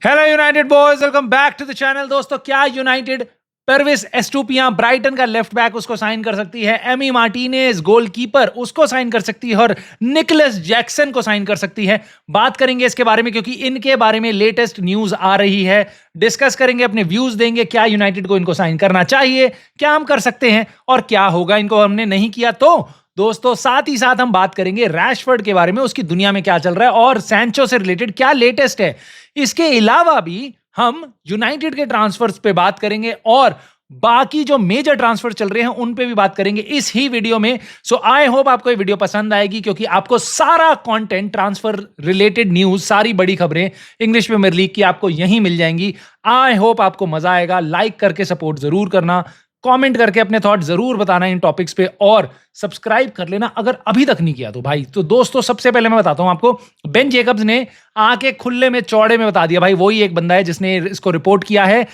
Hello United boys, welcome back to the channel. दोस्तों, क्या United Pervis Estupinan Brighton का left back उसको sign कर सकती है? एमी मार्टिनेज गोलकीपर उसको साइन कर सकती है और निकोलस जैक्सन को साइन कर सकती है। बात करेंगे इसके बारे में क्योंकि इनके बारे में लेटेस्ट न्यूज आ रही है। डिस्कस करेंगे, अपने व्यूज देंगे, क्या यूनाइटेड को इनको साइन करना चाहिए, क्या हम कर सकते हैं और क्या होगा इनको हमने नहीं किया तो। दोस्तों, साथ ही साथ हम बात करेंगे रैशफोर्ड के बारे में, उसकी दुनिया में क्या चल रहा है और सैंचो से रिलेटेड क्या लेटेस्ट है। इसके अलावा भी हम यूनाइटेड के ट्रांसफर्स पे बात करेंगे और बाकी जो मेजर ट्रांसफर चल रहे हैं उन पे भी बात करेंगे इस ही वीडियो में। सो आई होप आपको ये वीडियो पसंद आएगी क्योंकि आपको सारा कंटेंट, ट्रांसफर रिलेटेड न्यूज, सारी बड़ी खबरें इंग्लिश प्रीमियर लीग की आपको यहीं मिल जाएंगी। आई होप आपको मजा आएगा। लाइक करके सपोर्ट जरूर करना, कमेंट करके अपने थॉट जरूर बताना इन टॉपिक्स पे और सब्सक्राइब कर लेना अगर अभी तक नहीं किया तो भाई। तो दोस्तों, सबसे पहले मैं बताता हूं आपको, बेन जेकब्स ने आके खुले में चौड़े में बता दिया भाई, वही एक बंदा है जिसने इसको रिपोर्ट किया है।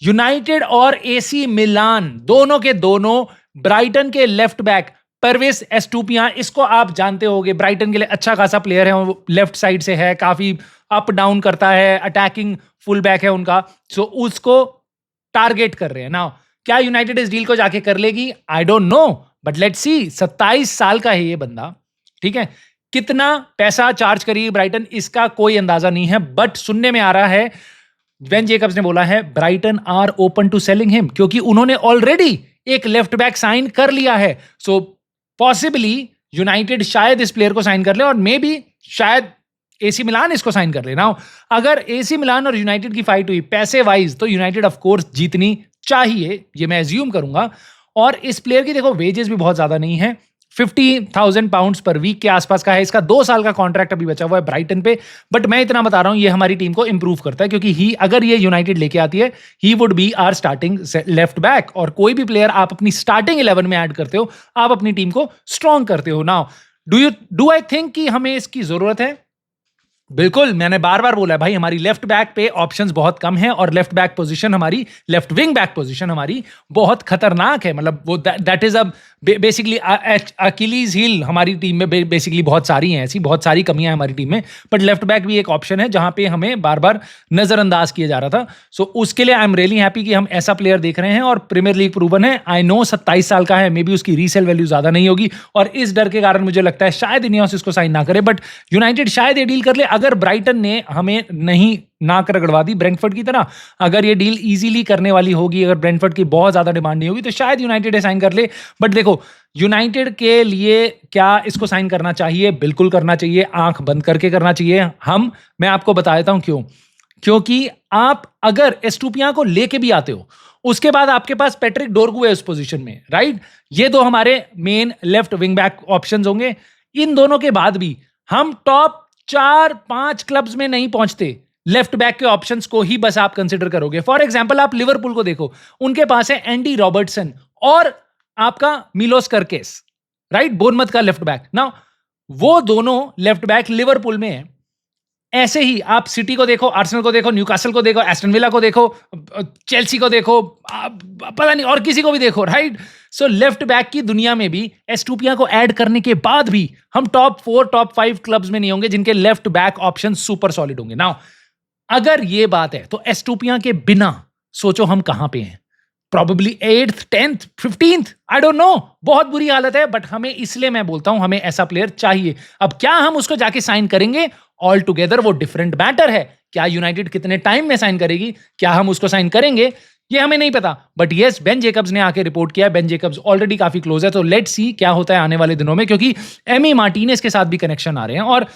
यूनाइटेड और एसी मिलान दोनों के दोनों ब्राइटन के लेफ्ट बैक परवेज एस्टुपियां, इसको आप जानते होंगे, ब्राइटन के लिए अच्छा खासा प्लेयर है, वो लेफ्ट साइड से है, काफी अप डाउन करता है, अटैकिंग फुल बैक है उनका। सो उसको टारगेट कर रहे हैं ना। क्या यूनाइटेड इस डील को जाके कर लेगी? आई don't know, but let's see. 27 साल का है ये बंदा, ठीक है। कितना पैसा चार्ज करेगी ब्राइटन, इसका कोई अंदाजा नहीं है, बट सुनने में आ रहा है, बेन जेकब्स ने बोला है Brighton are open to selling him, क्योंकि उन्होंने ऑलरेडी एक लेफ्ट बैक साइन कर लिया है। सो पॉसिबली यूनाइटेड शायद इस प्लेयर को साइन कर ले और मे बी शायद एसी मिलान इसको साइन कर लेना। अगर एसी मिलान और यूनाइटेड की फाइट हुई पैसे वाइज तो यूनाइटेड ऑफ कोर्स जीतनी चाहिए, ये मैं एज्यूम करूंगा। और इस प्लेयर की देखो वेजेस भी बहुत ज्यादा नहीं है, 50,000 पाउंड्स पर वीक के आसपास का है। इसका 2 साल का कॉन्ट्रैक्ट अभी बचा हुआ है ब्राइटन पे। बट मैं इतना बता रहा हूं, ये हमारी टीम को इंप्रूव करता है क्योंकि अगर ये यूनाइटेड लेके आती है, he would be our starting left back. और कोई भी प्लेयर आप अपनी स्टार्टिंग 11 में ऐड करते हो, आप अपनी टीम को स्ट्रॉन्ग करते हो। नाउ डू आई थिंक कि हमें इसकी जरूरत है? बिल्कुल, मैंने बार बार बोला है भाई, हमारी लेफ्ट बैक पे ऑप्शंस बहुत कम हैं और लेफ्ट बैक पोजीशन हमारी, लेफ्ट विंग बैक पोजीशन हमारी बहुत खतरनाक है। मतलब वो that is a basically Achilles heel हमारी टीम में बेसिकली बहुत सारी हैं, ऐसी बहुत सारी कमियां हैं हमारी टीम में। बट लेफ्ट बैक भी एक ऑप्शन है जहां पे हमें बार बार नजरअंदाज किया जा रहा था। सो उसके लिए आई एम रियली हैप्पी कि हम ऐसा प्लेयर देख रहे हैं और प्रीमियर लीग प्रूवन है। आई नो 27 साल का है, मे बी उसकी रीसेल वैल्यू ज्यादा नहीं होगी और इस डर के कारण मुझे लगता है शायद इनियोस इसको साइन ना करे, बट यूनाइटेड शायद ये डील कर ले। अगर ब्राइटन ने हमें नहीं नाक रगड़वा दी ब्रेंटफोर्ड की तरह, अगर ये डील इजीली करने वाली होगी, अगर ब्रेंटफोर्ड की बहुत ज्यादा डिमांड नहीं होगी तो शायद यूनाइटेड साइन कर ले। बट देखो, यूनाइटेड के लिए क्या इसको साइन करना चाहिए? बिल्कुल करना चाहिए, आंख बंद करके करना चाहिए। मैं आपको बता देता हूं क्यों। क्योंकि आप अगर एस्टुपियां को लेके भी आते हो, उसके बाद आपके पास पैट्रिक डोरगू है उस पोजीशन में, राइट? ये दो हमारे main left wing back options होंगे। इन दोनों के बाद भी हम टॉप 4-5 क्लब्स में नहीं पहुंचते, लेफ्ट बैक के ऑप्शंस को ही बस आप कंसिडर करोगे। फॉर एग्जांपल, आप लिवरपूल को देखो, उनके पास है एंडी रॉबर्टसन और आपका मिलोस कर्केस, राइट? बोर्नमथ का लेफ्ट बैक। ना वो दोनों लेफ्ट बैक लिवरपूल में है। ऐसे ही आप सिटी को देखो, आर्सेनल को देखो, न्यूकासल को देखो, एस्टन विला को देखो, चेल्सी को देखो, पता नहीं और किसी को भी देखो, राइट? सो लेफ्ट बैक की दुनिया में भी एस्टुपिया को ऐड करने के बाद भी हम टॉप 4, टॉप 5 क्लब्स में नहीं होंगे जिनके left back option super solid होंगे। नाउ अगर ये बात है तो एस्टुपिया के बिना सोचो हम कहां पे हैं? Probably 8th, 10th, 15th, I don't no. बहुत बुरी हालत है, बट हमें, इसलिए मैं बोलता हूं, हमें ऐसा प्लेयर चाहिए। अब क्या हम उसको जाके साइन करेंगे? ऑल टुगेदर वो डिफरेंट मैटर है। क्या यूनाइटेड कितने टाइम में साइन करेगी, क्या हम उसको साइन करेंगे, ये हमें नहीं पता। बट यस, बेन जेकब्स ने आके रिपोर्ट किया है। बेन जेकब्स ऑलरेडी काफी क्लोज है, तो लेट्स सी क्या होता है आने वाले दिनों में, क्योंकि एमी मार्टिनेज के साथ भी कनेक्शन आ रहे हैं। और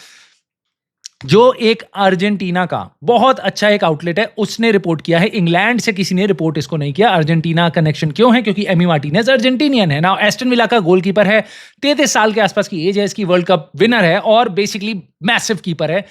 जो एक अर्जेंटीना का बहुत अच्छा एक आउटलेट है, उसने रिपोर्ट किया है, इंग्लैंड से किसी ने रिपोर्ट इसको नहीं किया। अर्जेंटीना कनेक्शन क्यों है? क्योंकि एमी मार्टिनेज अर्जेंटीनियन है। नाउ एस्टन विला का गोलकीपर है, 33 साल के आसपास की एज है, इसकी वर्ल्ड कप विनर है और बेसिकली मैसिव कीपर है।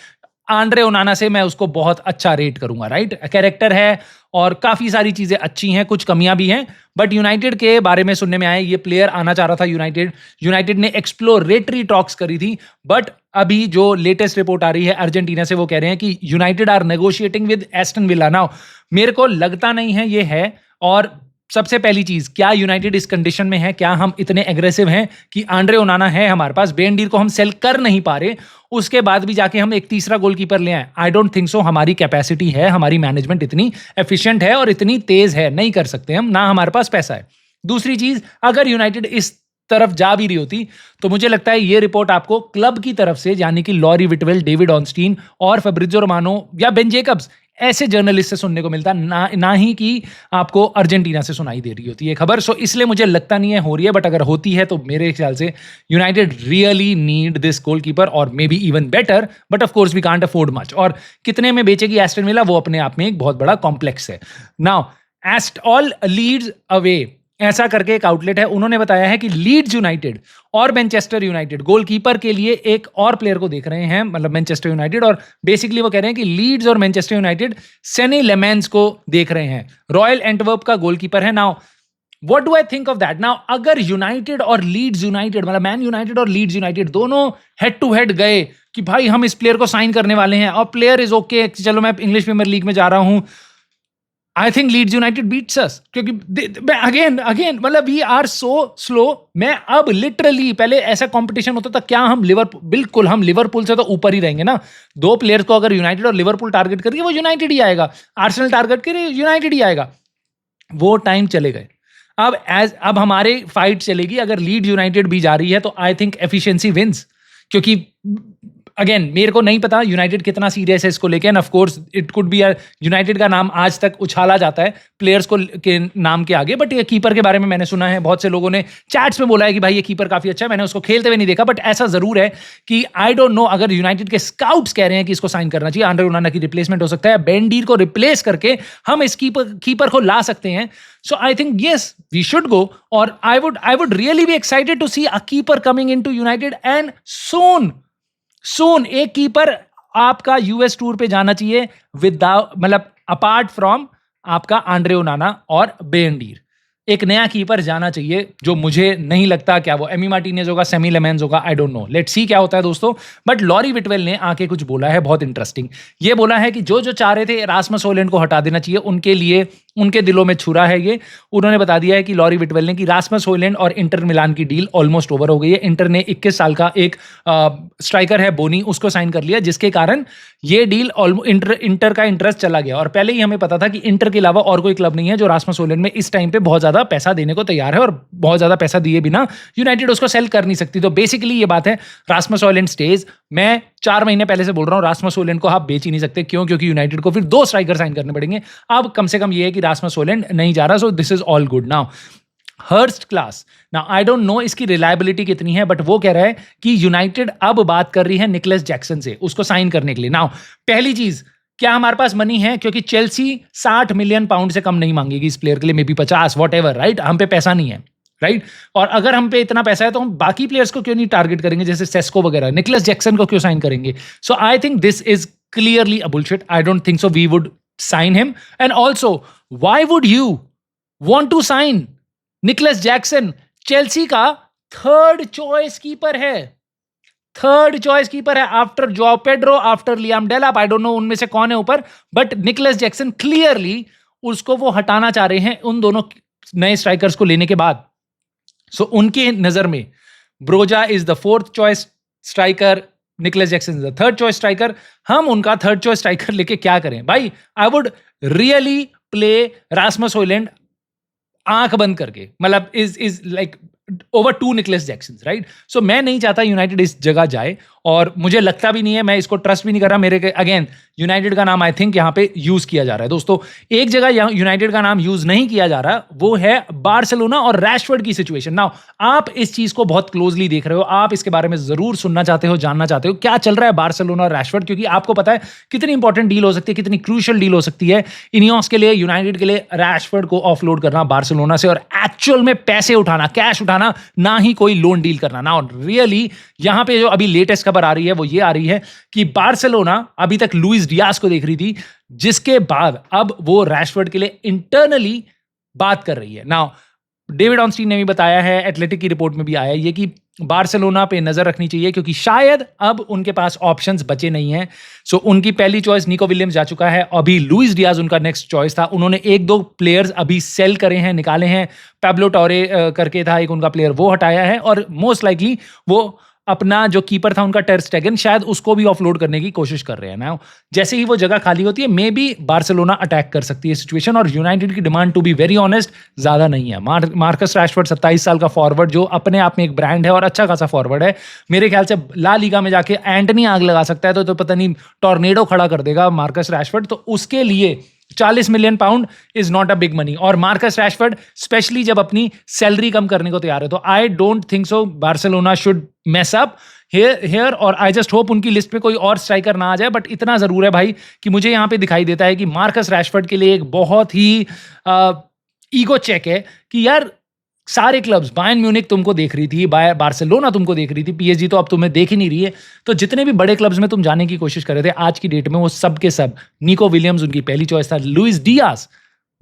आंद्रे ओनाना से मैं उसको बहुत अच्छा रेट करूंगा, राइट? कैरेक्टर है और काफी सारी चीजें अच्छी हैं, कुछ कमियां भी हैं। बट यूनाइटेड के बारे में सुनने में आया, ये प्लेयर आना चाह रहा था यूनाइटेड ने एक्सप्लोरेटरी टॉक्स करी थी। बट अभी जो लेटेस्ट रिपोर्ट आ रही है अर्जेंटीना से, वो कह रहे हैं कि United are negotiating with Aston Villa. Now मेरे को लगता नहीं है ये है, और सबसे पहली चीज, क्या यूनाइटेड इस कंडीशन में है, क्या हम इतने एग्रेसिव हैं कि आंड्रे ओनाना है हमारे पास, बेन को हम सेल कर नहीं पा रहे, उसके बाद भी जाके हम एक तीसरा गोलकीपर ले आए? आई डोंट थिंक सो। हमारी कैपेसिटी है, हमारी मैनेजमेंट इतनी एफिशिएंट है और इतनी तेज है, नहीं कर सकते हम, ना हमारे पास पैसा है। दूसरी चीज, अगर यूनाइटेड इस तरफ जा भी रही होती तो मुझे लगता है ये रिपोर्ट आपको क्लब की तरफ से, यानी कि लॉरी विटवेल, डेविड ऑनस्टीन और फैब्रिज़ो रोमानो या बेन जेकब्स, ऐसे जर्नलिस्ट से सुनने को मिलता, ना ही कि आपको अर्जेंटीना से सुनाई दे रही होती है खबर। सो इसलिए मुझे लगता नहीं है हो रही है, बट अगर होती है तो मेरे ख्याल से United really need this goalkeeper, और maybe even better, but of course we can't afford much. और कितने में बेचेगी एस्टन विला, वो अपने आप में एक बहुत बड़ा कॉम्प्लेक्स है। नाउ ऑल लीड्स अवे, ऐसा करके एक आउटलेट है, उन्होंने बताया है कि लीड्स यूनाइटेड और मैनचेस्टर यूनाइटेड गोलकीपर के लिए एक और प्लेयर को देख रहे हैं, मतलब मैनचेस्टर यूनाइटेड, और बेसिकली वो कह रहे हैं कि लीड्स और मैनचेस्टर यूनाइटेड सेनी लेमेंस को देख रहे हैं। रॉयल एंटवर्प का गोलकीपर है। Now what do I think of that? Now अगर यूनाइटेड और लीड्स यूनाइटेड, मतलब मैन यूनाइटेड और लीड्स यूनाइटेड दोनों हेड टू हेड गए कि भाई हम इस प्लेयर को साइन करने वाले हैं, और प्लेयर इज ओके, चलो मैं इंग्लिश प्रीमियर लीग में जा रहा हूं, I think Leeds United beats us, क्योंकि अगेन मतलब वी आर सो स्लो। मैं अब लिटरली, पहले ऐसा कंपटीशन होता था, क्या हम बिल्कुल हम लिवरपूल से तो ऊपर ही रहेंगे ना। दो प्लेयर्स को अगर यूनाइटेड और लिवरपूल टारगेट करिए, वो यूनाइटेड ही आएगा, आर्सेनल टारगेट करिए, यूनाइटेड ही आएगा। वो टाइम चले गए। अब हमारे फाइट चलेगी, अगर लीड यूनाइटेड भी जा रही है तो आई थिंक एफिशिएंसी विंस, क्योंकि अगेन मेरे को नहीं पता यूनाइटेड कितना सीरियस है इसको लेके, end of course it could be united का नाम आज तक उछाला जाता है प्लेयर्स को के नाम के आगे, बट ये कीपर के बारे में मैंने सुना है, बहुत से लोगों ने चैट्स में बोला है कि भाई ये कीपर काफी अच्छा है। मैंने उसको खेलते हुए नहीं देखा, बट ऐसा जरूर है कि आई डोंट नो, अगर यूनाइटेड के स्काउट्स कह रहे हैं कि इसको साइन करना चाहिए, आंड्रे ओनाना की रिप्लेसमेंट हो सकता है, बेन को रिप्लेस करके हम इस कीपर को ला सकते हैं। So I think yes we should go, और I would really be excited to see a keeper coming into United, and soon एक कीपर आपका यूएस टूर पे जाना चाहिए विदाउट, मतलब अपार्ट फ्रॉम आपका आंड्रे ओनाना और बेन, एक नया कीपर जाना चाहिए, जो मुझे नहीं लगता क्या वो एमी मार्टिनेज होगा, सेमी लेमेंस होगा, आई डोंट नो, लेट्स सी क्या होता है दोस्तों। बट लॉरी विटवेल ने आके कुछ बोला है बहुत इंटरेस्टिंग। ये बोला है कि जो चाह रहे थे रासमस हॉयलैंड को हटा देना चाहिए, उनके लिए उनके दिलों में छुरा है ये। उन्होंने बता दिया है कि लॉरी विटवेल ने कि रासमस हॉयलैंड और इंटर मिलान की डील ऑलमोस्ट ओवर हो गई है। इंटर ने 21 साल का एक स्ट्राइकर है बोनी, उसको साइन कर लिया, जिसके कारण ये डील इंटर का इंटरेस्ट चला गया। और पहले ही हमें पता था कि इंटर के अलावा और कोई क्लब नहीं है जो रासमस हॉयलैंड में इस टाइम पे बहुत ज्यादा पैसा देने को तैयार है, और बहुत ज्यादा पैसा दिए बिना यूनाइटेड उसको सेल कर नहीं सकती। तो बेसिकली ये बात है, रासमस हॉयलैंड स्टेज। मैं 4 महीने पहले से बोल रहा हूं रासमस हॉयलैंड को आप बेच ही नहीं सकते। क्यों? क्योंकि यूनाइटेड को फिर 2 स्ट्राइकर साइन करने पड़ेंगे। अब कम से कम ये है कि रासमस हॉयलैंड नहीं जा रहा, so this is all good. Now Hurst class, now I don't know इसकी रिलायबिलिटी कितनी है, बट वो कह रहा है कि यूनाइटेड अब बात कर रही है निकलस जैक्सन से उसको साइन करने के लिए। नाउ पहली चीज, क्या हमारे पास मनी है? क्योंकि चेल्सी 60 मिलियन पाउंड से कम नहीं मांगेगी इस प्लेयर के लिए, may be 50, what ever, right? हम पे पैसा नहीं है, राइट? और अगर हम पे इतना पैसा है तो हम बाकी प्लेयर्स को क्यों नहीं टारगेट करेंगे, जैसे सेस्को वगैरह, निकलस जैक्सन को क्यों साइन करेंगे? So I think this is clearly a bullshit. I don't think so we would sign him. And also why would you want to sign Nicolas Jackson? Chelsea का third choice keeper है, third choice keeper है after Joao Pedro, after Liam Delap. I don't know उनमें से कौन है ऊपर, but Nicholas Jackson clearly उसको वो हटाना चाह रहे हैं उन दोनों नए स्ट्राइकर्स को लेने के बाद। सो उनके नजर में Broja is the 4th choice striker, Nicolas Jackson is the 3rd choice striker. हम उनका 3rd चॉइस स्ट्राइकर लेके क्या करें भाई? I would really play Rasmus Hojlund आंख बंद करके, मतलब is like over 2 Nicolas Jackson, right? So मैं नहीं चाहता यूनाइटेड इस जगह जाए, और मुझे लगता भी नहीं है, मैं इसको ट्रस्ट भी नहीं कर रहा। मेरे अगेन यूनाइटेड का नाम आई थिंक यहाँ पे यूज किया जा रहा है। दोस्तों एक जगह यूनाइटेड का नाम यूज नहीं किया जा रहा, वो है बार्सिलोना और रैशफोर्ड की सिचुएशन। नाउ आप इस चीज को बहुत क्लोजली देख रहे हो, आप इसके बारे में जरूर सुनना चाहते हो, जानना चाहते हो क्या चल रहा है बार्सिलोना और रैशफोर्ड, क्योंकि आपको पता है कितनी इंपॉर्टेंट डील हो सकती है, कितनी क्रूशियल डील हो सकती है इनियोस के लिए, यूनाइटेड के लिए, रैशफोर्ड को ऑफलोड करना बार्सिलोना से और एक्चुअल में पैसे उठाना, कैश उठाना, ना ही कोई लोन डील करना। ना रियली यहां पे जो अभी लेटेस्ट खबर आ रही है वो ये आ रही है कि बार्सिलोना अभी तक लुइस डियास को देख रही थी, जिसके बाद अब वो रैशफोर्ड के लिए इंटरनली बात कर रही है। नाउ डेविड ऑनस्टीन ने भी बताया है, एथलेटिक की रिपोर्ट में भी आया है ये कि बार्सिलोना पे नजर रखनी चाहिए क्योंकि शायद अब उनके पास ऑप्शंस बचे नहीं हैं। सो उनकी पहली चॉइस निको विलियम्स जा चुका है, अभी लुइस डियाज उनका नेक्स्ट चॉइस था। उन्होंने एक दो प्लेयर्स अभी सेल करे हैं, निकाले हैं। पैब्लो टोरे करके था एक उनका प्लेयर, वो हटाया है और मोस्ट लाइकली वो अपना जो कीपर था उनका टर स्टेगन, शायद उसको भी ऑफलोड करने की कोशिश कर रहे हैं ना। जैसे ही वो जगह खाली होती है मे बी बार्सिलोना अटैक कर सकती है सिचुएशन। और यूनाइटेड की demand to be very honest ज्यादा नहीं है। मार्कस रैशफोर्ड 27 साल का फॉरवर्ड जो अपने आप में एक ब्रांड है और अच्छा खासा फॉरवर्ड है। मेरे ख्याल से ला लीगा में जाके एंटनी आग लगा सकता है तो पता नहीं टॉर्नेडो खड़ा कर देगा मार्कस रैशफोर्ड। तो उसके लिए 40 million pound is not a big money. और मार्कस रैशफोर्ड स्पेशली जब अपनी सैलरी कम करने को तैयार है तो आई don't think so Barcelona should mess up here. और आई जस्ट होप उनकी लिस्ट पे कोई और स्ट्राइकर ना आ जाए। बट इतना जरूर है भाई कि मुझे यहां पे दिखाई देता है कि मार्कस रैशफोर्ड के लिए एक बहुत ही ईगो चेक है कि यार सारे क्लब्स, बायर्न म्यूनिख तुमको देख रही थी, बार्सिलोना तुमको देख रही थी, पीएसजी तो अब तुम्हें देख ही नहीं रही है। तो जितने भी बड़े क्लब्स में तुम जाने की कोशिश कर रहे थे आज की डेट में वो सब के सब, निको विलियम्स उनकी पहली चॉइस था, लुइस डियाज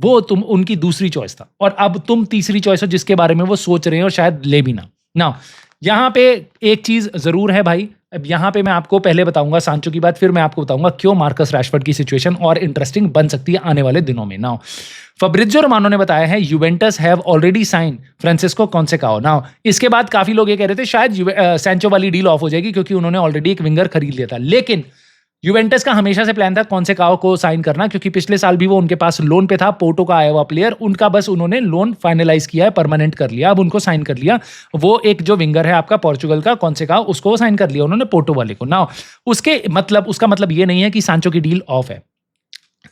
वो तुम उनकी दूसरी चॉइस था और अब तुम तीसरी चॉइस हो जिसके बारे में वो सोच रहे हैं और शायद ले भी ना। यहां पे एक चीज जरूर है भाई, अब यहां पे मैं आपको पहले बताऊंगा सांचो की बात, फिर मैं आपको बताऊंगा क्यों मार्कस रैशफोर्ड की सिचुएशन और इंटरेस्टिंग बन सकती है आने वाले दिनों में। नाउ फब्रिज़ियो रोमानो ने बताया है Juventus have already sign Francisco Conceicao. Now इसके बाद काफी लोग ये कह रहे थे शायद सैंचो वाली डील ऑफ हो जाएगी क्योंकि उन्होंने ऑलरेडी एक विंगर खरीद लिया था। लेकिन यूवेंटस का हमेशा से प्लान था कॉन्सेकाओ को साइन करना क्योंकि पिछले साल भी वो उनके पास लोन पे था, पोर्टो का आया हुआ प्लेयर, उनका बस उन्होंने लोन फाइनलाइज किया है, परमानेंट कर लिया, अब उनको साइन कर लिया। वो एक जो विंगर है आपका पोर्चुगल का कॉन्सेकाओ, उसको साइन कर लिया उन्होंने पोर्टो वाले को। ना उसका मतलब ये नहीं है कि सांचो की डील ऑफ है,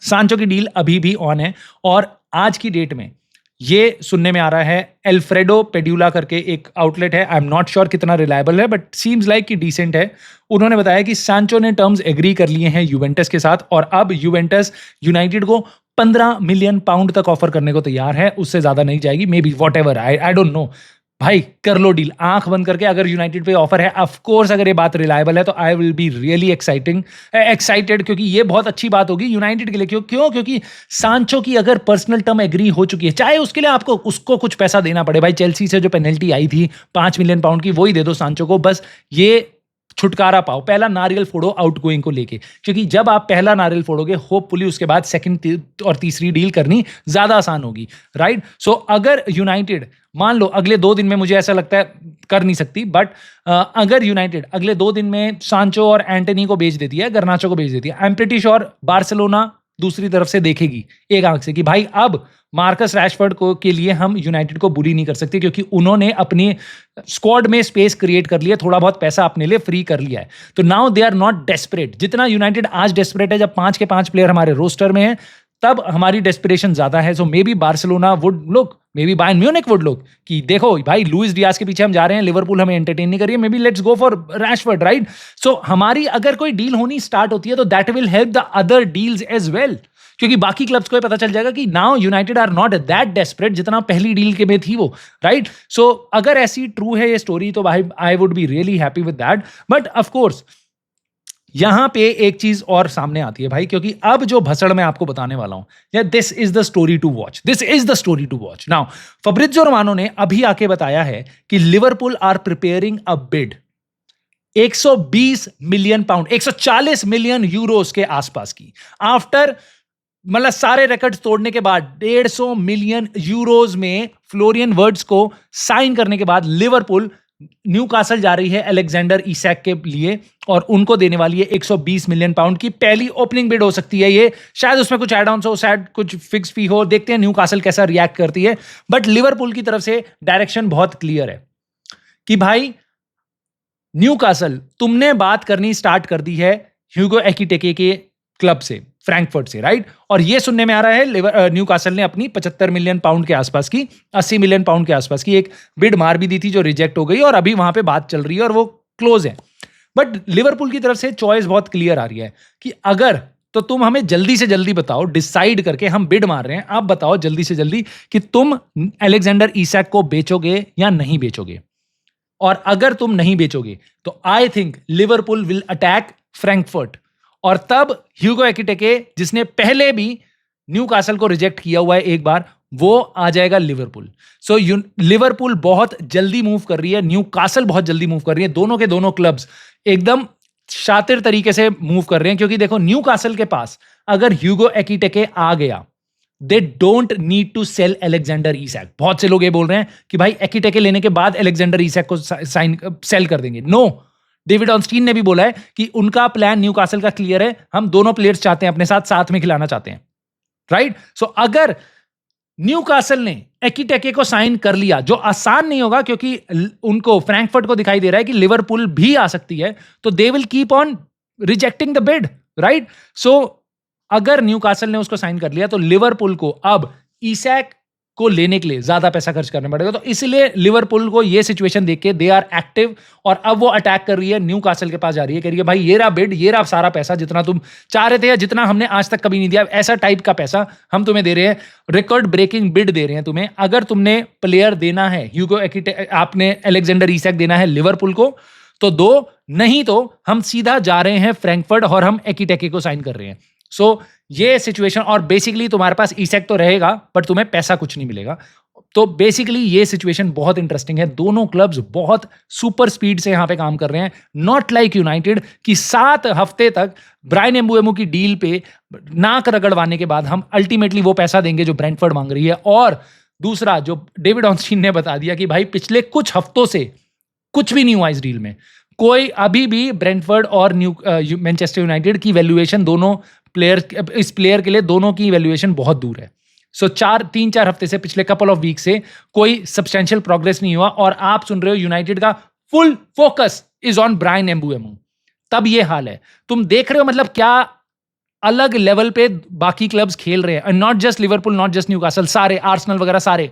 सांचो की डील अभी भी ऑन है। और आज की डेट में ये सुनने में आ रहा है, एल्फ्रेडो पेड्यूला करके एक आउटलेट है, आई एम नॉट श्योर कितना रिलायबल है बट सीम्स लाइक कि डिसेंट है, उन्होंने बताया कि सांचो ने टर्म्स एग्री कर लिए हैं यूवेंटस के साथ और अब यूवेंटस यूनाइटेड को 15 मिलियन पाउंड तक ऑफर करने को तैयार है, उससे ज्यादा नहीं जाएगी, may be what ever, I don't no. भाई कर लो डील आंख बंद करके, अगर यूनाइटेड पे ऑफर है, ऑफ कोर्स अगर ये बात रिलायबल है तो I will be really excited क्योंकि ये बहुत अच्छी बात होगी यूनाइटेड के लिए। क्यों? क्योंकि सांचो की अगर पर्सनल टर्म एग्री हो चुकी है, चाहे उसके लिए आपको उसको कुछ पैसा देना पड़े, भाई चेल्सी से जो पेनल्टी आई थी 5 मिलियन पाउंड की, वही दे दो सांचो को, बस ये छुटकारा पाओ, पहला नारियल फोड़ो आउटगोइंग को लेके, क्योंकि जब आप पहला नारियल फोड़ोगे होपफुली उसके बाद सेकंड और तीसरी डील करनी ज्यादा आसान होगी, राइट। सो अगर यूनाइटेड मान लो अगले 2 दिन में, मुझे ऐसा लगता है कर नहीं सकती, बट अगर यूनाइटेड अगले 2 दिन में सांचो और एंटनी को बेच देती है, गर्नाचो को बेच देती है, I am pretty sure Barcelona दूसरी तरफ से देखेगी एक आंख से कि भाई अब मार्कस रैशफोर्ड को के लिए हम यूनाइटेड को बुरी नहीं कर सकते क्योंकि उन्होंने अपनी स्क्वाड में स्पेस क्रिएट कर लिया, थोड़ा बहुत पैसा अपने लिए फ्री कर लिया है। तो now they are not desperate, जितना यूनाइटेड आज डेस्परेट है जब 5 के 5 प्लेयर हमारे रोस्टर में हैं, तब हमारी डेस्परेशन ज्यादा है। So maybe Barcelona would look, maybe Bayern Munich would look कि देखो भाई लुइस डियाज के पीछे हम जा रहे हैं, लिवरपूल हमें एंटरटेन नहीं कर रही है, maybe let's go for Rashford, right. So हमारी अगर कोई डील होनी स्टार्ट होती है तो that will help the other deals as well, क्योंकि बाकी क्लब्स को पता चल जाएगा कि now United are not that desperate जितना पहली डील के में थी वो, राइट। सो अगर ऐसी ट्रू है ये स्टोरी तो भाई I would be really happy with that. But of course यहां पे एक चीज और सामने आती है भाई, क्योंकि अब जो भसड़ मैं आपको बताने वाला हूं, या this is the story to watch, this is the story to watch. Now Fabrizio Romano ने अभी आके बताया है कि Liverpool are preparing a bid 120 million pound, 140 million euros के आसपास की, आफ्टर मतलब सारे रिकॉर्ड्स तोड़ने के बाद 150 मिलियन यूरोज में फ्लोरियन वर्ड्स को साइन करने के बाद लिवरपूल न्यूकासल जा रही है अलेक्जेंडर इसैक के लिए और उनको देने वाली है 120 मिलियन पाउंड की पहली ओपनिंग बिड हो सकती है ये, शायद उसमें कुछ एड ऑन्स हो, शायद कुछ फिक्स फी हो, देखते हैं न्यूकासल कैसा रिएक्ट करती है। बट लिवरपूल की तरफ से डायरेक्शन बहुत क्लियर है कि भाई न्यूकासल तुमने बात करनी स्टार्ट कर दी है ह्यूगो एकिटेके के क्लब से, फ्रैंकफर्ट से, राइट। और ये सुनने में आ रहा है न्यूकासल ने अपनी 75 मिलियन पाउंड के आसपास की, 80 मिलियन पाउंड के आसपास की एक बिड मार भी दी थी जो रिजेक्ट हो गई और अभी वहां पे बात चल रही है और वो क्लोज है। बट लिवरपूल की तरफ से चॉइस बहुत क्लियर आ रही है कि अगर तो तुम हमें जल्दी से जल्दी बताओ, डिसाइड करके हम बिड मार रहे हैं, आप बताओ जल्दी से जल्दी कि तुम अलेक्जेंडर इसैक को बेचोगे या नहीं बेचोगे। और अगर तुम नहीं बेचोगे तो I think Liverpool will attack Frankfurt, और तब ह्यूगो एकिटेके जिसने पहले भी न्यूकासल को रिजेक्ट किया हुआ है एक बार, वो आ जाएगा लिवरपूल। सो लिवरपूल बहुत जल्दी मूव कर रही है, न्यूकासल बहुत जल्दी मूव कर रही है, दोनों के दोनों क्लब्स एकदम शातिर तरीके से मूव कर रहे हैं, क्योंकि देखो न्यूकासल के पास अगर ह्यूगो एकिटेके आ गया, they don't need to sell Alexander Isak. बहुत से लोग ये बोल रहे हैं कि भाई एकिटेके लेने के बाद अलेक्जेंडर इसैक को सेल कर देंगे। नो, डेविड ऑनस्टीन ने भी बोला है कि उनका प्लान न्यूकासल का क्लियर है, हम दोनों प्लेयर्स चाहते हैं अपने साथ में खिलाना चाहते हैं, राइट। सो अगर न्यूकासल ने एकिटेके को साइन कर लिया, जो आसान नहीं होगा क्योंकि उनको फ्रैंकफर्ट को दिखाई दे रहा है कि लिवरपूल भी आ सकती है, तो they will keep on rejecting the bid, right. So अगर न्यूकासल ने उसको साइन कर लिया तो लिवरपूल को अब इसैक को लेने के लिए ज्यादा पैसा खर्च करना पड़ेगा। तो इसलिए लिवरपूल को ये सिचुएशन देख के दे आर एक्टिव, और अब वो अटैक कर रही है, न्यूकासल के पास जा रही है, कह रही है भाई ये रहा बिड, ये रहा सारा पैसा जितना तुम चाह रहे थे या जितना हमने आज तक कभी नहीं दिया, ऐसा टाइप का पैसा हम तुम्हें दे रहे हैं, रिकॉर्ड ब्रेकिंग बिड दे रहे हैं तुम्हें। अगर तुमने प्लेयर देना है ह्यूगो एकिटेके, आपने अलेक्जेंडर इसैक देना है लिवरपूल को तो दो, नहीं तो हम सीधा जा रहे हैं फ्रैंकफर्ट और हम एकिटेके को साइन कर रहे हैं। सो ये सिचुएशन, और बेसिकली तुम्हारे पास इसैक तो रहेगा बट तुम्हें पैसा कुछ नहीं मिलेगा। तो बेसिकली ये सिचुएशन बहुत इंटरेस्टिंग है, दोनों क्लब्स बहुत सुपर स्पीड से यहां पे काम कर रहे हैं। नॉट लाइक यूनाइटेड कि 7 हफ्ते तक ब्रायन एम्बुएमो की डील पे नाक रगड़वाने के बाद हम अल्टीमेटली वो पैसा देंगे जो ब्रेंटफोर्ड मांग रही है। और दूसरा, जो डेविड ऑनस्टीन ने बता दिया कि भाई पिछले कुछ हफ्तों से कुछ भी नहीं हुआ इस डील में, कोई अभी भी ब्रेंटफोर्ड और मैनचेस्टर यूनाइटेड की वैल्यूएशन, दोनों प्लेयर, इस प्लेयर के लिए दोनों की वैल्यूएशन बहुत दूर है। सो 3-4 हफ्ते से, पिछले कपल ऑफ वीक से कोई सब्सटेंशियल प्रोग्रेस नहीं हुआ, और आप सुन रहे हो यूनाइटेड का full focus is on Bryan Mbeumo. तब ये हाल है, तुम देख रहे हो मतलब क्या अलग लेवल पे बाकी क्लब्स खेल रहे हैं, not just Liverpool, not just Newcastle, सारे आर्सेनल वगैरह सारे,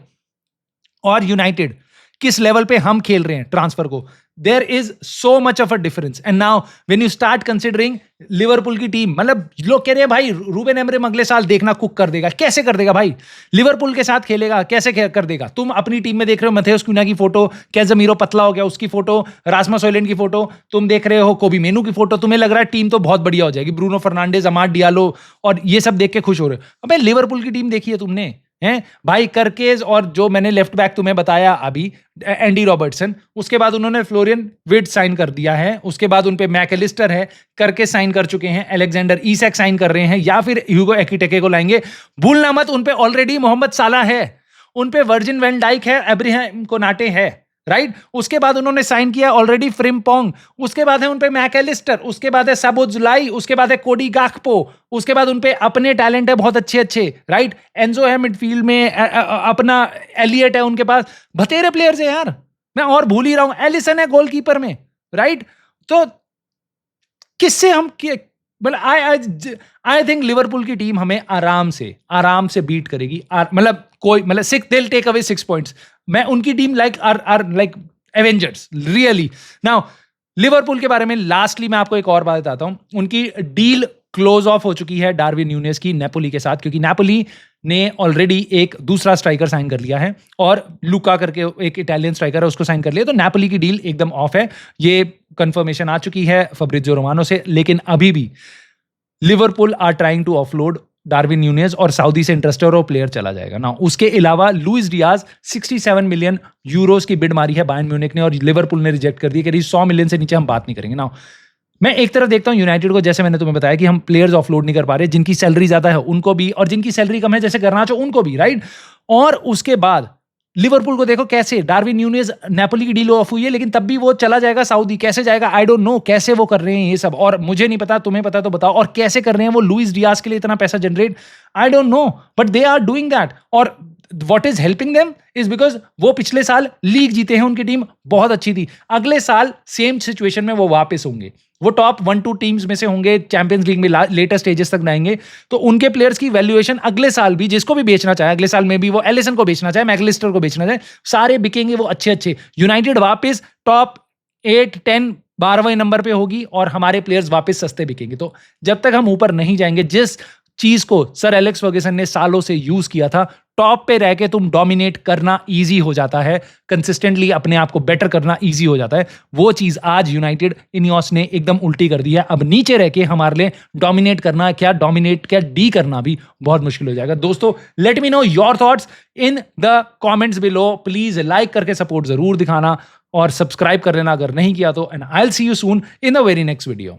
और यूनाइटेड किस लेवल पे हम खेल रहे हैं ट्रांसफर को। There is so much of a difference. And now when you start considering Liverpool की टीम, मतलब लोग कह रहे हैं भाई रूबेन एमरेम अगले साल देखना कुक कर देगा। कैसे कर देगा भाई? लिवरपूल के साथ खेलेगा, कैसे कर देगा? तुम अपनी टीम में देख रहे हो मैथेउस क्यूना की फोटो, कैज़मीरो पतला हो गया उसकी फोटो, रासमस हॉयलैंड की फोटो, तुम देख रहे हो कोबी मेनू की फोटो, तुम्हें लग रहा है टीम तो बहुत बढ़िया हो जाएगी, ब्रूनो फर्नांडिस, अमाद डियालो, और ये सब देख के खुश हो रहे हो। अबे लिवरपूल की टीम देखी है तुमने हैं भाई? करकेज, और जो मैंने लेफ्ट बैक तुम्हें बताया अभी एंडी रॉबर्टसन, उसके बाद उन्होंने फ्लोरियन विर्ट्ज साइन कर दिया है, उसके बाद उन पे मैकलिस्टर है करके साइन कर चुके हैं, अलेक्जेंडर इसैक साइन कर रहे हैं, या फिर ह्यूगो एकिटेके को लाएंगे। भूलना मत उन पे ऑलरेडी मोहम्मद साला है, उन पे वर्जिन वैन डाइक है, अब्राहम कोनाटे है, राइट। उसके बाद उन्होंने साइन किया ऑलरेडी फ्रिम्पोंग, उसके बाद है उन पे मैकलिस्टर, उसके बाद है सबोजुलाई, उसके बाद है कोडी गाकपो, उसके बाद उन पे अपने टैलेंट है बहुत अच्छे अच्छे, राइट। एंजो है मिडफील्ड में, अपना एलियट है उनके पास, बतेरे प्लेयर्स है यार, मैं और भूल ही रहा हूं, एलिसन है गोलकीपर में, राइट। तो किससे हम आई थिंक लिवरपूल की टीम हमें आराम से बीट करेगी, मतलब कोई मतलब 6 they'll take away 6 points। मैं उनकी team like like Avengers really. Now Liverpool के बारे में लास्टली मैं आपको एक और बात बताता हूं, उनकी डील क्लोज ऑफ हो चुकी है डार्विन न्यूनेस की नेपोली के साथ, क्योंकि नेपोली ने ऑलरेडी एक दूसरा स्ट्राइकर साइन कर लिया है, और लुका करके एक इटालियन स्ट्राइकर है उसको साइन कर लिया, तो नेपोली की डील एकदम ऑफ है। ये कंफर्मेशन आ चुकी है फब्रिजियो रोमानो से, लेकिन अभी भी Liverpool are trying to offload Darwin Nunez, और सऊदी से इंटरेस्टेड और प्लेयर चला जाएगा ना। उसके अलावा लुइस डियाज 67 मिलियन यूरोस की बिड मारी है बायर्न म्यूनिख ने, और लिवरपूल ने रिजेक्ट कर दी कि 100 मिलियन से नीचे हम बात नहीं करेंगे ना। मैं एक तरफ देखता हूं यूनाइटेड को, जैसे मैंने तुम्हें बताया कि हम प्लेयर्स ऑफलोड नहीं कर पा रहे, जिनकी सैलरी ज्यादा है उनको भी, और जिनकी सैलरी कम है जैसे गर्नाचो उनको भी, राइट। और उसके बाद लिवरपूल को देखो कैसे डार्विन न्यूनेस, नेपोली की डील ऑफ हुई है, लेकिन तब भी वो चला जाएगा सऊदी। कैसे जाएगा आई डोंट नो, कैसे वो कर रहे हैं ये सब, और मुझे नहीं पता, तुम्हें पता तो बताओ। और कैसे कर रहे हैं वो लुइस डियाज के लिए इतना पैसा generate, I don't know, but they are doing that. और what is helping them is because वो पिछले साल लीग जीते हैं, उनकी टीम बहुत अच्छी थी। अगले साल सेम सिचुएशन में वो वापस होंगे, वो टॉप 1-2 टीम्स में से होंगे, चैंपियंस लीग में लेटर स्टेजेस तक जाएंगे। तो उनके प्लेयर्स की वैल्यूएशन अगले साल भी, जिसको भी बेचना चाहे अगले साल में भी, वो एलिसन को बेचना चाहे, मैकलिस्टर को बेचना चाहे, सारे बिकेंगे वो अच्छे अच्छे। यूनाइटेड वापस टॉप 8, 10, 12वें नंबर पे होगी, और हमारे प्लेयर्स वापस सस्ते बिकेंगे। तो जब तक हम ऊपर नहीं जाएंगे, जिस चीज को सर एलेक्स फर्ग्यूसन ने सालों से यूज किया था, टॉप पे रह के तुम डोमिनेट करना ईजी हो जाता है, कंसिस्टेंटली अपने आप को बेटर करना ईजी हो जाता है। वो चीज आज यूनाइटेड इनियोस ने एकदम उल्टी कर दी है। अब नीचे रह के हमारे लिए डोमिनेट करना क्या डी करना भी बहुत मुश्किल हो जाएगा। दोस्तों, let me know your thoughts in the comments below. Please like करके सपोर्ट जरूर दिखाना और सब्सक्राइब कर लेना अगर नहीं किया तो। And I will see you soon in the very next video.